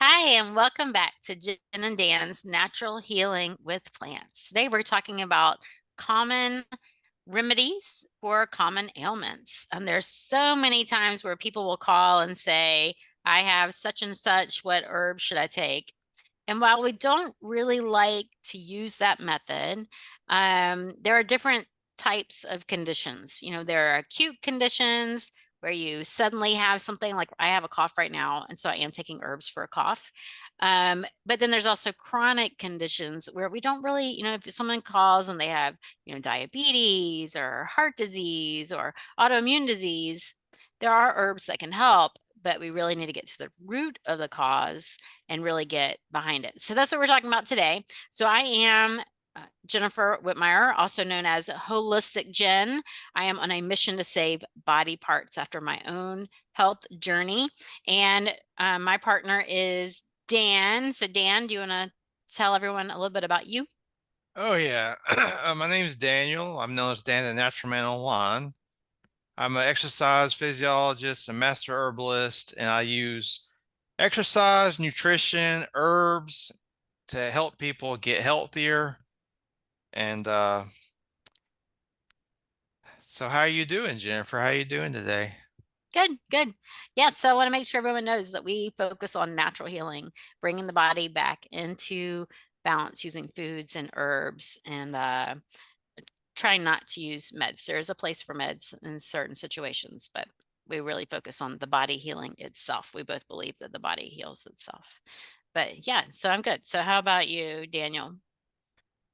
Hi, and welcome back to Jen and Dan's Natural Healing with Plants. Today we're talking about common remedies for common ailments. And there's so many times where people will call and say, I have such and such, what herb should I take? And while we don't really like to use that method, there are different types of conditions. There are acute conditions where you suddenly have something like I have a cough right now, and so I am taking herbs for a cough. But then there's also chronic conditions where we don't really, if someone calls and they have, diabetes or heart disease or autoimmune disease, there are herbs that can help, but we really need to get to the root of the cause and really get behind it. So that's what we're talking about today. So I am Jennifer Whitmire, also known as Holistic Jen. I am on a mission to save body parts after my own health journey. And my partner is Dan. So, Dan, do you want to tell everyone a little bit about you? Oh yeah. My name is Daniel. I'm known as Dan the Natural Man Online. I'm an exercise physiologist, a master herbalist, and I use exercise, nutrition, herbs to help people get healthier. And so how are you doing, Jennifer? How are you doing today? Good, good. Yeah, so I want to make sure everyone knows that we focus on natural healing, bringing the body back into balance using foods and herbs and trying not to use meds. There is a place for meds in certain situations, but we really focus on the body healing itself. We both believe that the body heals itself. But yeah, so I'm good. So how about you, Daniel?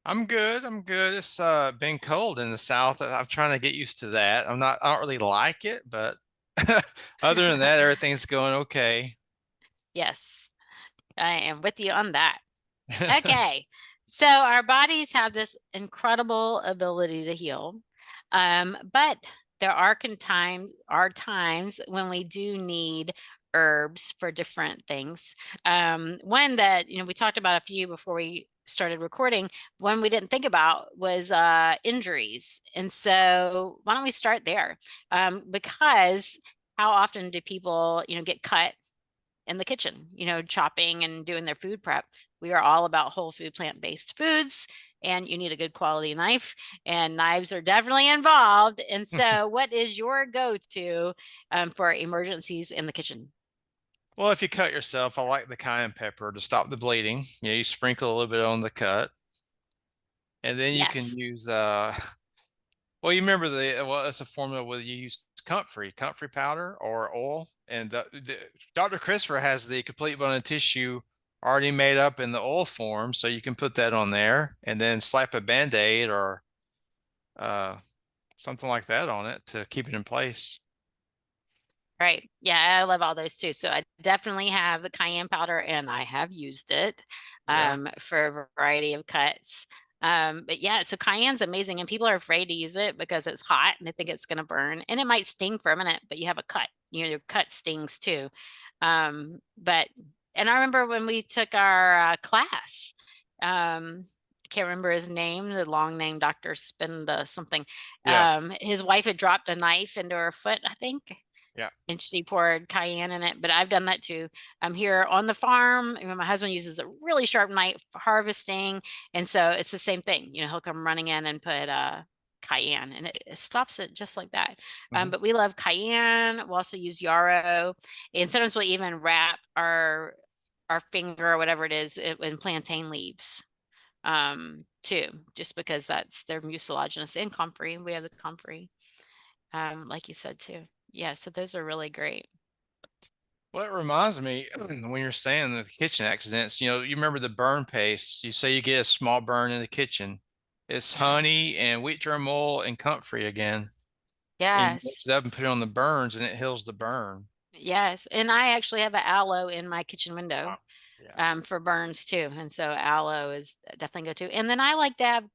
I'm good. I'm good. It's been cold in the South. I'm trying to get used to that. I don't really like it, but other than that, everything's going okay. Yes, I am with you on that. Okay. So our bodies have this incredible ability to heal. But there are times when we do need herbs for different things. One that, we talked about a few before we started recording, one we didn't think about was injuries. And so why don't we start there? Because how often do people, get cut in the kitchen, chopping and doing their food prep? We are all about whole food, plant-based foods, and you need a good quality knife, and knives are definitely involved. And so, what is your go-to for emergencies in the kitchen? Well, if you cut yourself, I like the cayenne pepper to stop the bleeding. You sprinkle a little bit on the cut, and then you can Yes. use well, you remember it's a formula where you use comfrey powder or oil, and Dr. Christopher has the complete bone and tissue already made up in the oil form, so you can put that on there and then slap a Band-Aid or uh something like that on it to keep it in place. Right. Yeah, I love all those too. So I definitely have the cayenne powder and I have used it Yeah. for a variety of cuts. But yeah, so cayenne's amazing and people are afraid to use it because it's hot and they think it's going to burn and it might sting for a minute, but you have a cut. Your cut stings too. But and I remember when we took our class, I can't remember his name, the long name, Dr. Spinda something. Yeah. His wife had dropped a knife into her foot, I think, Yeah. and she poured cayenne in it, but I've done that too. I'm here on the farm. My husband uses a really sharp knife for harvesting, and so it's the same thing. He'll come running in and put cayenne, and it stops it just like that. Hmm. But we love cayenne. We'll also use yarrow, and sometimes we'll even wrap our finger or whatever it is in plantain leaves too, just because they're mucilaginous and comfrey. We have the comfrey, like you said too. Yeah, so those are really great. Well, it reminds me when you're saying the kitchen accidents, you remember the burn paste. You say you get a small burn in the kitchen. It's Yeah. honey and wheat germ oil and comfrey again. And you mix Yes. it up and put it on the burns and it heals the burn. Yes. And I actually have an aloe in my kitchen window Wow. Yeah. for burns too. And so aloe is definitely go to. And then I like to have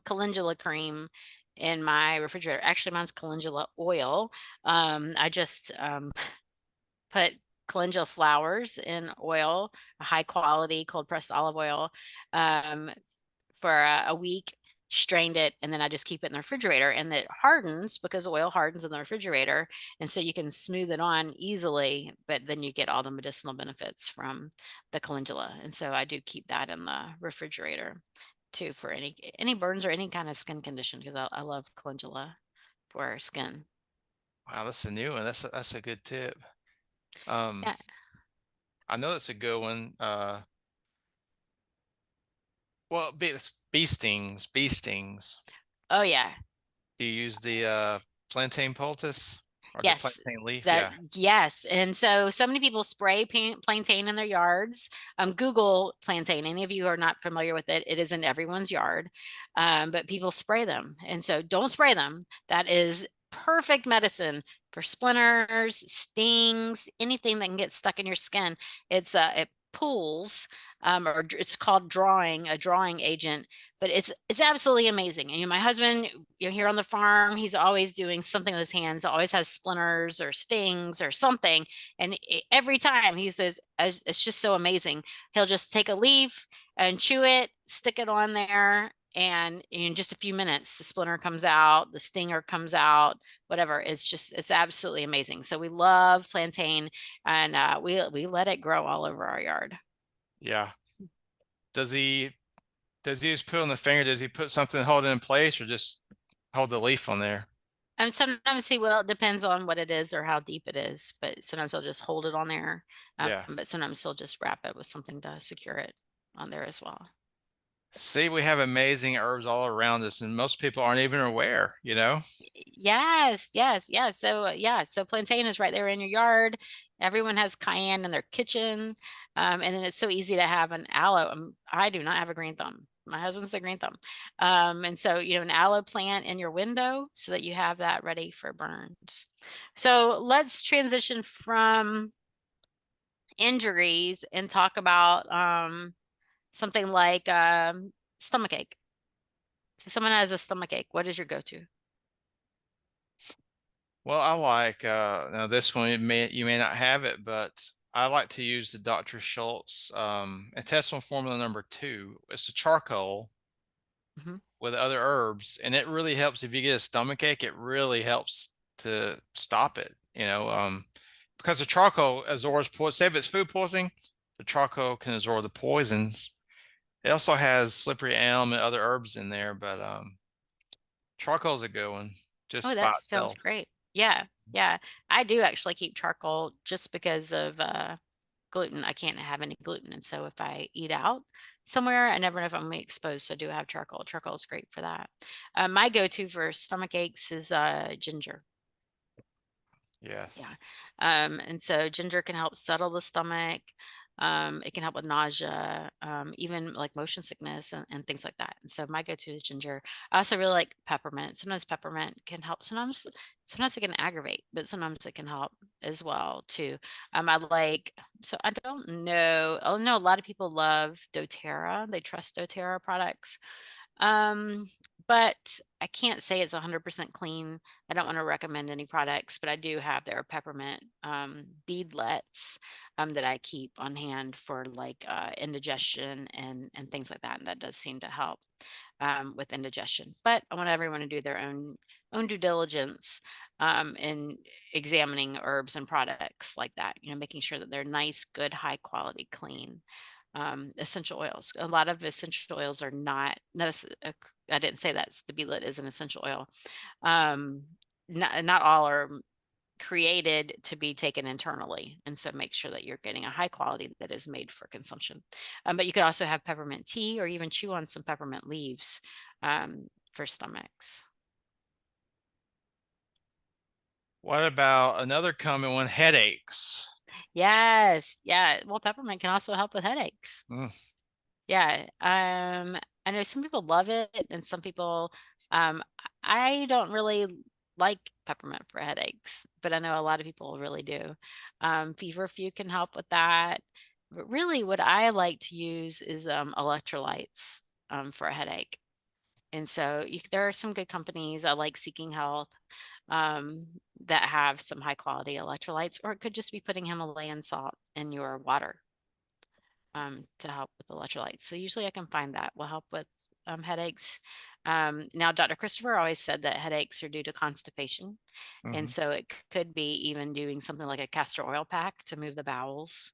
calendula cream in my refrigerator. Actually, mine's calendula oil. I just put calendula flowers in oil, a high quality cold pressed olive oil, um, for a week. strained it, and then I just keep it in the refrigerator, and it hardens because oil hardens in the refrigerator, and so you can smooth it on easily, but then you get all the medicinal benefits from the calendula, and so I do keep that in the refrigerator too for any burns or any kind of skin condition because I love calendula for our skin. Wow, that's a new one. That's a good tip. Yeah. I know that's a good one. Well, bee stings, bee stings. Oh yeah. Do you use the plantain poultice or the Yes, plantain leaf? that Yeah, yes, and so many people spray plantain in their yards. Google plantain. Any of you who are not familiar with it, it is in everyone's yard, but people spray them, and so don't spray them. That is perfect medicine for splinters, stings, anything that can get stuck in your skin. It pulls, or it's called a drawing agent, but it's absolutely amazing. And my husband, here on the farm, he's always doing something with his hands, always has splinters or stings or something. And every time he says, it's just so amazing. He'll just take a leaf and chew it, stick it on there. And in just a few minutes, the splinter comes out, the stinger comes out, whatever. It's absolutely amazing. So we love plantain, and we let it grow all over our yard. yeah. Does he does he just put it on the finger? Does he put something to hold it in place, or just hold the leaf on there? And sometimes he will, it depends on what it is or how deep it is, but sometimes he'll just hold it on there. Yeah. But sometimes he'll just wrap it with something to secure it on there as well. See, we have amazing herbs all around us, and most people aren't even aware, you know? Yes, yes, yes. So yeah, so plantain is right there in your yard. Everyone has cayenne in their kitchen, and then it's so easy to have an aloe. I do not have a green thumb. My husband's the green thumb, and so an aloe plant in your window so that you have that ready for burns. So let's transition from injuries and talk about something like stomach ache. So someone has a stomach ache. What is your go-to? Well, I like now this one you may not have it, but I like to use the Dr. Schultz intestinal formula number 2. It's a charcoal Mhm. with other herbs, and it really helps if you get a stomach ache. It really helps to stop it, because the charcoal absorbs poison. Say if it's food poisoning, the charcoal can absorb the poisons. It also has slippery elm and other herbs in there, but charcoal's a good one Oh, just by that sounds itself. great. Yeah, yeah. I do actually keep charcoal just because of gluten. I can't have any gluten, and so if I eat out somewhere, I never know if I'm gonna be exposed. So I do have charcoal. Charcoal is great for that. My go-to for stomach aches is ginger. Yeah. Yes. And so ginger can help settle the stomach. It can help with nausea, even like motion sickness and things like that. And so my go-to is ginger. I also really like peppermint. Sometimes peppermint can help. Sometimes it can aggravate, but sometimes it can help as well too. I like, so I don't know. I know a lot of people love doTERRA. They trust doTERRA products. Um, but I can't say it's 100% clean. I don't want to recommend any products, but I do have their peppermint beadlets that I keep on hand for like indigestion and things like that. And that does seem to help with indigestion. But I want everyone to do their own due diligence in examining herbs and products like that. Making sure that they're nice, good, high quality, clean. Essential oils. A lot of essential oils are not. No, I didn't say that. The beadlet is an essential oil. Um, not all are created to be taken internally, and so make sure that you're getting a high quality that is made for consumption. But you could also have peppermint tea or even chew on some peppermint leaves for stomachs. What about another common one? Headaches. Yes, yeah. Well, peppermint can also help with headaches. Mm. Yeah, I know some people love it and some people, I don't really like peppermint for headaches, but I know a lot of people really do. Feverfew can help with that. But really what I like to use is electrolytes for a headache. And so there are some good companies. I like Seeking Health um, that have some high quality electrolytes, or it could just be putting Himalayan salt in your water to help with electrolytes. So usually I can find that will help with headaches. Now, Dr. Christopher always said that headaches are due to constipation. And Mhm. so it could be even doing something like a castor oil pack to move the bowels,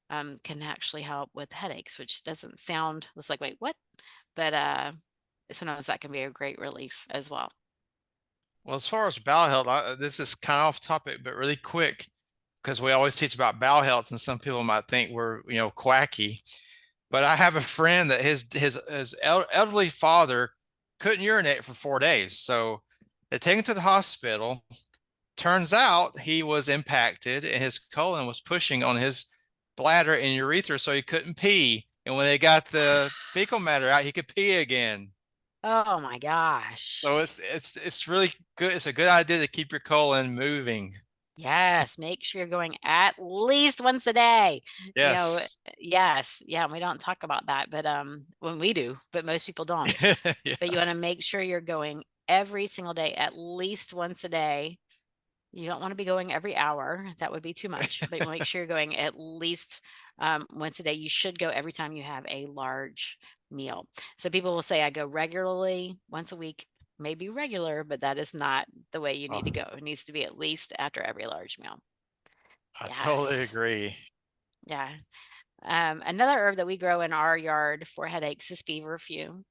can actually help with headaches, which doesn't sound, it's like, wait, what? But sometimes that can be a great relief as well. Well, as far as bowel health, this is kind of off topic, but really quick, because we always teach about bowel health, and some people might think we're, quacky. But I have a friend that his elderly father couldn't urinate for 4 days, so they take him to the hospital. Turns out he was impacted, and his colon was pushing on his bladder and urethra, so he couldn't pee. And when they got the fecal matter out, he could pee again. Oh my gosh. So it's really good. It's a good idea to keep your colon moving. Yes, make sure you're going at least once a day. You know, Yes. yes, yeah, we don't talk about that, but when we do, but most people don't. But you Yeah. want to make sure you're going every single day, at least once a day. You don't want to be going every hour. That would be too much, but make sure you're going at least once a day. You should go every time you have a large meal. So people will say, I go regularly once a week, maybe regular, but that is not the way you Oh, need to go. It needs to be at least after every large meal. I totally Yes. agree. Yeah. Another herb that we grow in our yard for headaches is feverfew.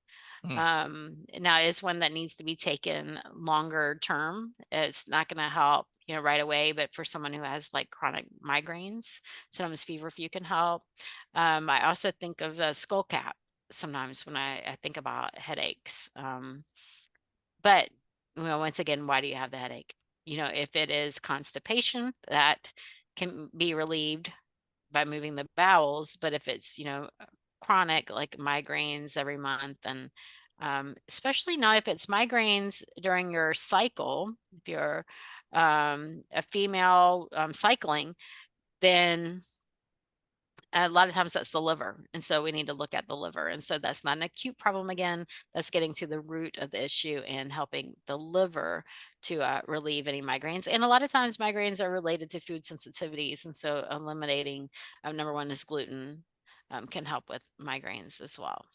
Mm. Now is one that needs to be taken longer term. It's not going to help, right away, but for someone who has like chronic migraines, sometimes feverfew can help. I also think of a skull cap sometimes when I think about headaches. But once again, why do you have the headache? If it is constipation, that can be relieved by moving the bowels, but if it's, chronic, like migraines every month, and especially now if it's migraines during your cycle, if you're a female cycling, then a lot of times that's the liver. And so we need to look at the liver. And so that's not an acute problem again. That's getting to the root of the issue and helping the liver to relieve any migraines. And a lot of times migraines are related to food sensitivities. And so eliminating, number one is gluten, can help with migraines as well.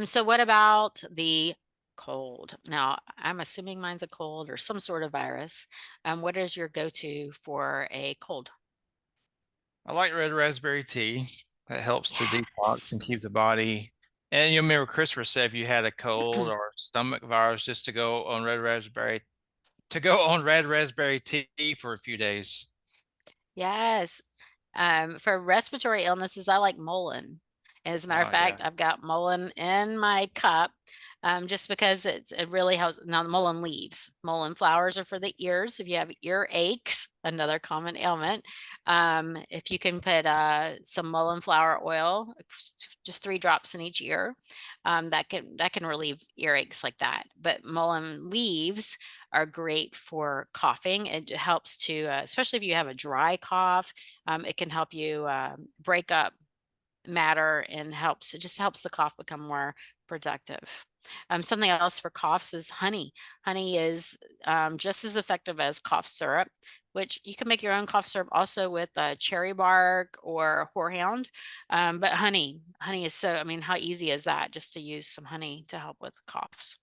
So what about the cold? Now, I'm assuming mine's a cold or some sort of virus. What is your go-to for a cold? I like red raspberry tea. That helps to detox Yes. and keep the body. And you remember Christopher said if you had a cold or stomach virus, just to go on red raspberry tea for a few days. Yes. For respiratory illnesses, I like Mullein. And as a matter of Oh, fact, I've yes. got Mullein in my cup, just because it really helps. Now, the Mullein leaves, Mullein flowers are for the ears. If you have ear aches, another common ailment, if you can put some Mullein flower oil, just 3 drops in each ear, that can relieve earaches like that. But Mullein leaves are great for coughing. It helps to, especially if you have a dry cough, it can help you break up matter and it just helps the cough become more productive. Something else for coughs is honey. Honey is just as effective as cough syrup, which you can make your own cough syrup also with cherry bark or horehound. But honey is so, I mean, how easy is that just to use some honey to help with coughs?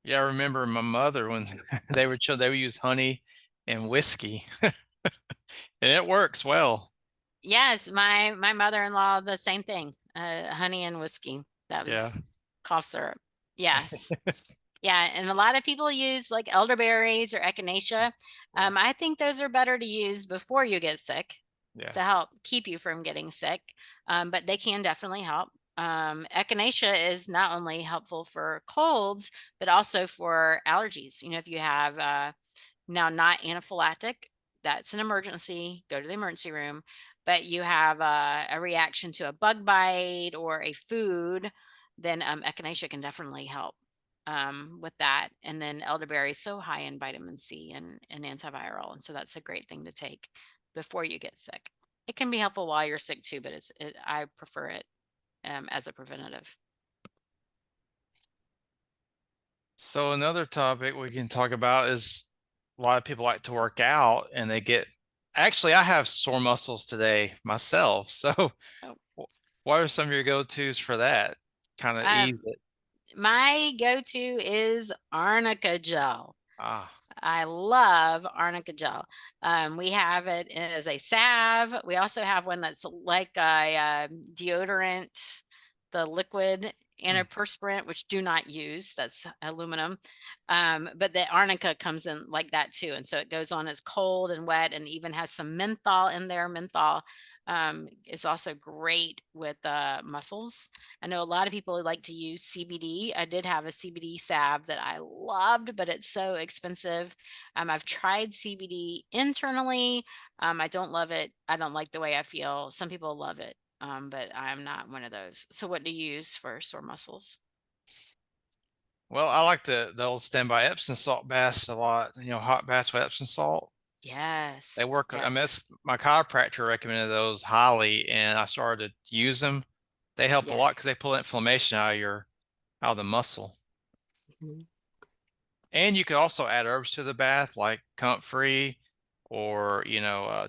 Yeah, I remember my mother when they would use honey and whiskey, and it works well. Yes, my mother-in-law, the same thing, honey and whiskey. That Yeah. was cough syrup. Yes. Yeah, and a lot of people use like elderberries or echinacea. Yeah. I think those are better to use before you get sick Yeah. to help keep you from getting sick, but they can definitely help. Echinacea is not only helpful for colds, but also for allergies. If you have now, not anaphylactic, that's an emergency, go to the emergency room. But you have a reaction to a bug bite or a food, then echinacea can definitely help with that. And then elderberry is so high in vitamin C and antiviral. And so that's a great thing to take before you get sick. It can be helpful while you're sick too, but I prefer it as a preventative. So another topic we can talk about is a lot of people like to work out and actually I have sore muscles today myself. So Oh. What are some of your go-tos for that? Kind of Um, ease it. my go-to is arnica gel. Ah, I love arnica gel. We have it as a salve. We also have one that's like a deodorant, the liquid mm. antiperspirant, which do not use. That's aluminum. But the arnica comes in like that too. And so it goes on as cold and wet and even has some menthol in there. Menthol is also great with muscles. I know a lot of people like to use CBD. I did have a CBD salve that I loved, but it's so expensive. I've tried CBD internally. I don't love it. I don't like the way I feel. Some people love it, but I'm not one of those. So, what do you use for sore muscles? Well, I like the old standby Epsom salt baths a lot. Hot baths with Epsom salt. They Yes, work. I mean, yes, that's my chiropractor recommended those highly, and I started to use them. They help a yeah. lot because they pull inflammation out of the muscle. Mhm. And you could also add herbs to the bath, like comfrey or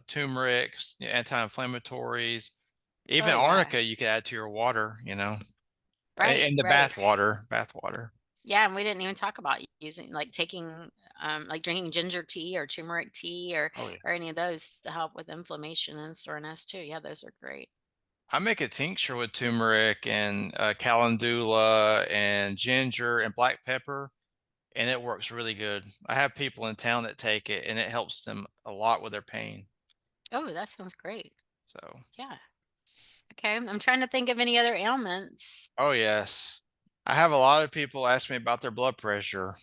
turmeric, anti-inflammatories, even Oh yeah, arnica. You could add to your water. right, In the right. bath water. Yeah, and we didn't even talk about using like taking like drinking ginger tea or turmeric tea Oh yeah. or any of those to help with inflammation and soreness too. Yeah, those are great. I make a tincture with turmeric and calendula and ginger and black pepper, and it works really good. I have people in town that take it, and it helps them a lot with their pain. Oh, that sounds great. So, Yeah. Okay. I'm trying to think of any other ailments. oh yes, I have a lot of people ask me about their blood pressure,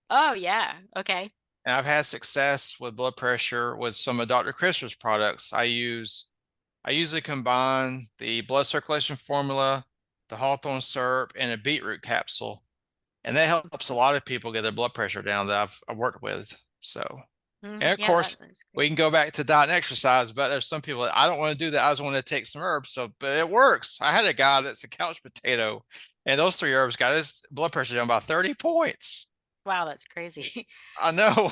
Oh, yeah. Okay. and I've had success with blood pressure with some of Dr. Christopher's products. I usually combine the blood circulation formula, the hawthorn syrup, and a beetroot capsule. And that helps a lot of people get their blood pressure down that I've worked with. So, and of Yeah, course, that's we great. can go back to diet and exercise, but there's some people that I don't want to do that. I just want to take some herbs. So, but it works. I had a guy that's a couch potato, and those three herbs got his blood pressure down by 30 points. Wow, that's crazy. I know.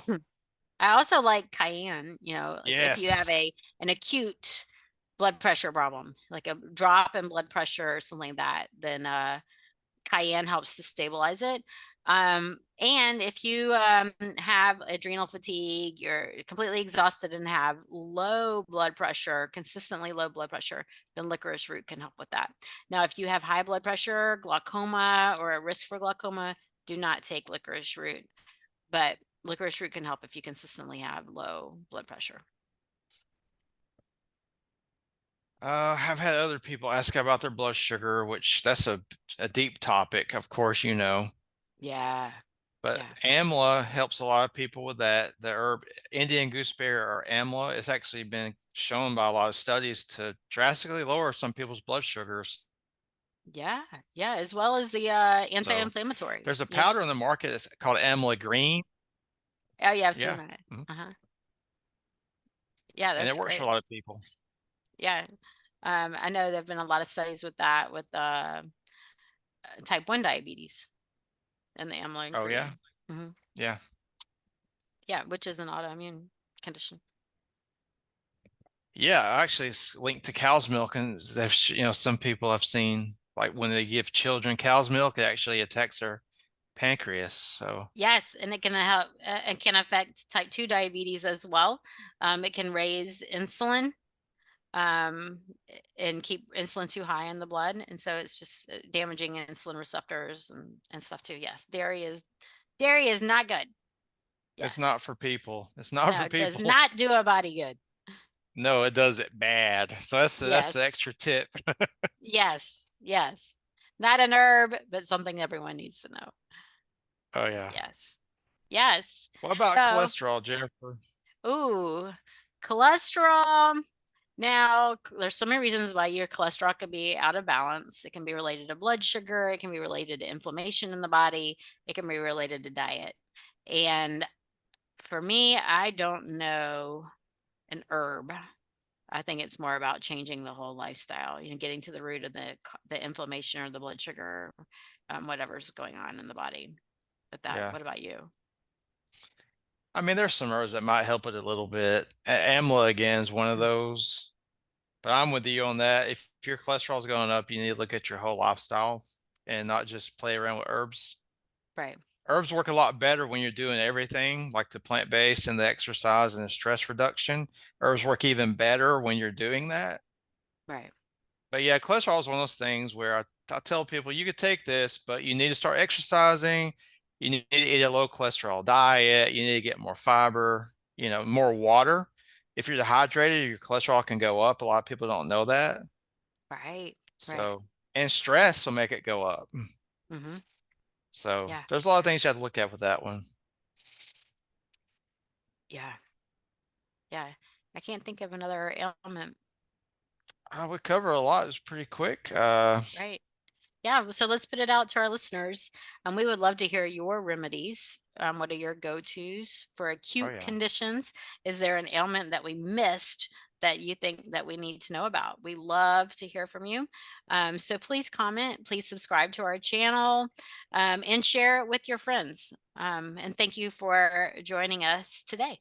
I also like cayenne, like if you have Yes. an acute blood pressure problem, like a drop in blood pressure or something like that, then cayenne helps to stabilize it. And if you have adrenal fatigue, you're completely exhausted and have low blood pressure, consistently low blood pressure, then licorice root can help with that. Now, if you have high blood pressure, glaucoma, or a risk for glaucoma, do not take licorice root. But licorice root can help if you consistently have low blood pressure. I've had other people ask about their blood sugar, which that's a deep topic, of course, Yeah. But Yeah. amla helps a lot of people with that. The herb Indian gooseberry or amla, it's actually been shown by a lot of studies to drastically lower some people's blood sugars. Yeah. Yeah. As well as the So there's anti-inflammatories. a powder on the market that's called amla green. Oh, yeah. I've seen Yeah. that. Mhm. Uh-huh. Yeah. And it That's works for a great. lot of people. Yeah. I know there have been a lot of studies with that, with type 1 diabetes and the amyloid Oh yeah. green. Hmm. Yeah. Yeah. Which is an autoimmune condition. Yeah. Actually, it's linked to cow's milk, and some people have seen like when they give children cow's milk, it actually attacks their pancreas. So Yes, and it can help. It can affect type 2 diabetes as well. It can raise insulin um, and keep insulin too high in the blood, and so it's just damaging insulin receptors and stuff too. Yes, dairy is not good. it's not Yes, for people. It's not no, for it does people. not do a body good. No, it does it bad. So that's the Yes, extra tip. yes, yes. Not an herb, but something everyone needs to know. Oh yeah. Yes, yes. What about So, cholesterol, Jennifer? ooh, cholesterol. Now, there's so many reasons why your cholesterol could be out of balance. It can be related to blood sugar, it can be related to inflammation in the body, it can be related to diet. And for me, I don't know an herb. I think it's more about changing the whole lifestyle, getting to the root of the inflammation or the blood sugar, whatever's going on in the body. But Yeah. what about you? I mean, there's some herbs that might help it a little bit. Amla again is one of Mhm. those, but I'm with you on that. If if your cholesterol is going up, you need to look at your whole lifestyle and not just play around with herbs. Right. Herbs work a lot better when you're doing everything like the plant-based and the exercise and the stress reduction. Herbs work even better when you're doing that. Right. But yeah, cholesterol is one of those things where I tell people you could take this, but you need to start exercising. You need to eat a low cholesterol diet. You need to get more fiber, more water. If you're dehydrated, your cholesterol can go up. A lot of people don't know that. Right. Right. So, and stress will make it go up. Mm-hmm. So Yeah. there's a lot of things you have to look at with that one. Yeah. Yeah. I can't think of another ailment. I would cover a lot. It's pretty quick. Right. Yeah, so let's put it out to our listeners. We would love to hear your remedies. What are your go-tos for Oh acute yeah. conditions? Is there an ailment that we missed that you think that we need to know about? We love to hear from you. So please comment, please subscribe to our channel, and share it with your friends. And thank you for joining us today.